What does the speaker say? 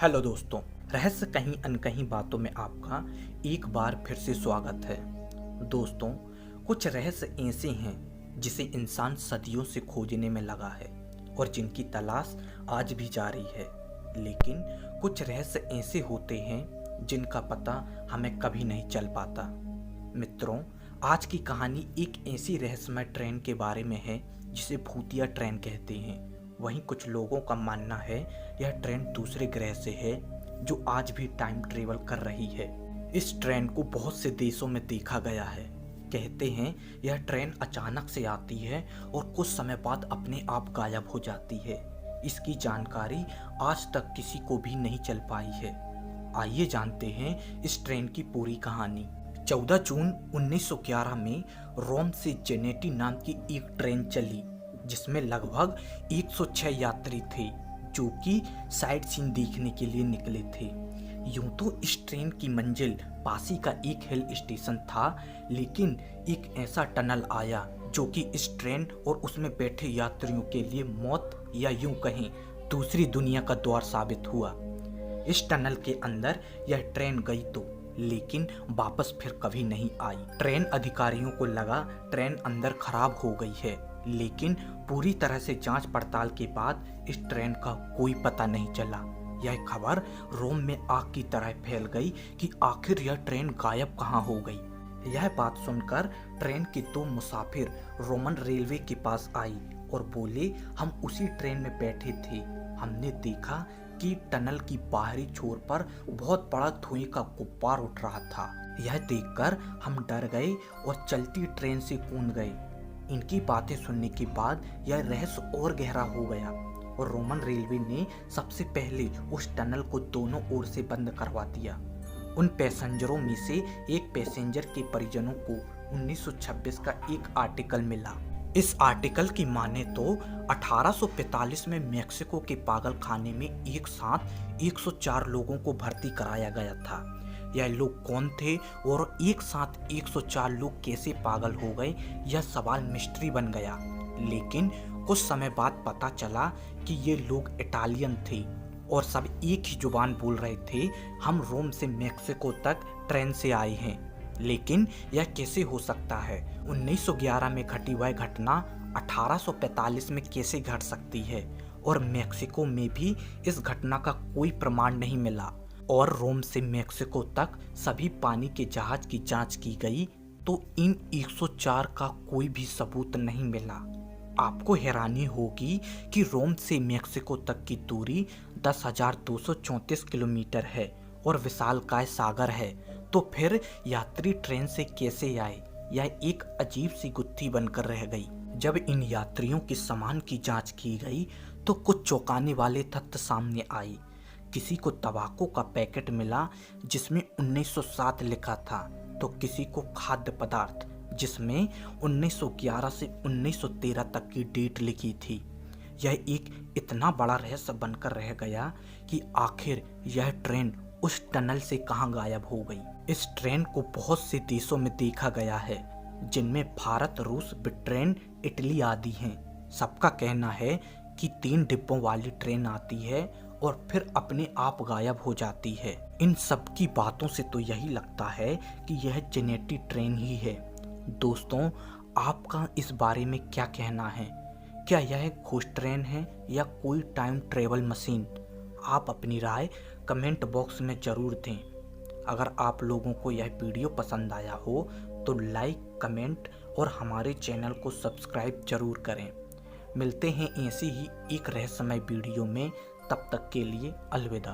Hello दोस्तों, रहस्य कहीं अनकहीं बातों में आपका एक बार फिर से स्वागत है। दोस्तों, कुछ रहस्य ऐसे हैं जिसे इंसान सदियों से खोजने में लगा है और जिनकी तलाश आज भी जारी है। लेकिन कुछ रहस्य ऐसे होते हैं जिनका पता हमें कभी नहीं चल पाता। मित्रों, आज की कहानी एक ऐसी रहस्यमय ट्रेन के बारे में है जिसे भूतिया ट्रेन कहते हैं। वहीं कुछ लोगों का मानना है यह ट्रेन दूसरे ग्रह से है जो आज भी टाइम ट्रेवल कर रही है। इस ट्रेन को बहुत से देशों में देखा गया है। कहते हैं यह ट्रेन अचानक से आती है और कुछ समय बाद अपने आप गायब हो जाती है। इसकी जानकारी आज तक किसी को भी नहीं चल पाई है। आइए जानते हैं इस ट्रेन की पूरी कहानी। 14 जून 1911 में रोम से जेनेटी नाम की एक ट्रेन चली जिसमें लगभग 106 यात्री थे जो कि साइट सीन देखने के लिए निकले थे। यूं तो इस ट्रेन की मंजिल पास ही का एक हिल स्टेशन था, लेकिन एक ऐसा टनल आया जो कि इस ट्रेन और उसमें बैठे यात्रियों के लिए मौत या यूं कहें दूसरी दुनिया का द्वार साबित हुआ। इस टनल के अंदर यह ट्रेन गई तो लेकिन वापस फिर कभी नहीं आई। ट्रेन अधिकारियों को लगा ट्रेन अंदर खराब हो गई है, लेकिन पूरी तरह से जांच पड़ताल के बाद इस ट्रेन का कोई पता नहीं चला। यह खबर रोम में आग की तरह फैल गई कि आखिर यह ट्रेन गायब कहाँ हो गई। यह बात सुनकर ट्रेन के 2 मुसाफिर रोमन रेलवे के पास आई और बोले, हम उसी ट्रेन में बैठे थे। हमने देखा कि टनल की बाहरी छोर पर बहुत बड़ा धुएं का गुब्बार उठ रहा था। यह देखकर हम डर गए और चलती ट्रेन से कूद गए। इनकी बातें सुनने के बाद यह रहस्य और गहरा हो गया और रोमन रेलवे ने सबसे पहले उस टनल को दोनों ओर से बंद करवा दिया। उन पैसेंजरों में से एक पैसेंजर के परिजनों को 1926 का एक आर्टिकल मिला। इस आर्टिकल की माने तो 1845 में मेक्सिको के पागल खाने में एक साथ 104 लोगों को भर्ती कराया गया था। यह लोग कौन थे और एक साथ 104 लोग कैसे पागल हो गए, यह सवाल मिस्ट्री बन गया। लेकिन कुछ समय बाद पता चला कि ये लोग इटालियन थे और सब एक ही जुबान बोल रहे थे। हम रोम से मेक्सिको तक ट्रेन से आए हैं, लेकिन यह कैसे हो सकता है? 1911 में घटी वह घटना 1845 में कैसे घट सकती है? और मेक्सिको में भी इस घटना का कोई प्रमाण नहीं मिला। और रोम से मेक्सिको तक सभी पानी के जहाज की जांच की गई तो इन 104 का कोई भी सबूत नहीं मिला। आपको हैरानी होगी कि रोम से मेक्सिको तक की दूरी 10,234 किलोमीटर है और विशालकाय सागर है। तो फिर यात्री ट्रेन से कैसे आए? यह एक अजीब सी गुत्थी बनकर रह गई। जब इन यात्रियों के सामान की जांच की गई तो कुछ चौंकाने वाले तथ्य सामने आए। किसी को तंबाकू का पैकेट मिला जिसमें 1907 लिखा था, तो किसी को खाद्य पदार्थ जिसमें 1911 से 1913 तक की डेट लिखी थी। यह एक इतना बड़ा रहस्य बनकर रह गया कि आखिर यह ट्रेन उस टनल से कहां गायब हो गई। इस ट्रेन को बहुत से देशों में देखा गया है, जिनमें भारत, रूस, ब्रिटेन, इटली आदि हैं। सबका कहना है कि 3 डिब्बों वाली ट्रेन आती है और फिर अपने आप गायब हो जाती है। इन सब की बातों से तो यही लगता है कि यह जेनेटी ट्रेन ही है। दोस्तों, आपका इस बारे में क्या कहना है? क्या यह खोज ट्रेन है या कोई टाइम ट्रेवल मशीन? आप अपनी राय कमेंट बॉक्स में ज़रूर दें। अगर आप लोगों को यह वीडियो पसंद आया हो तो लाइक, कमेंट और हमारे चैनल को सब्सक्राइब जरूर करें। मिलते हैं ऐसी ही एक रहस्यमय वीडियो में। तब तक के लिए अलविदा।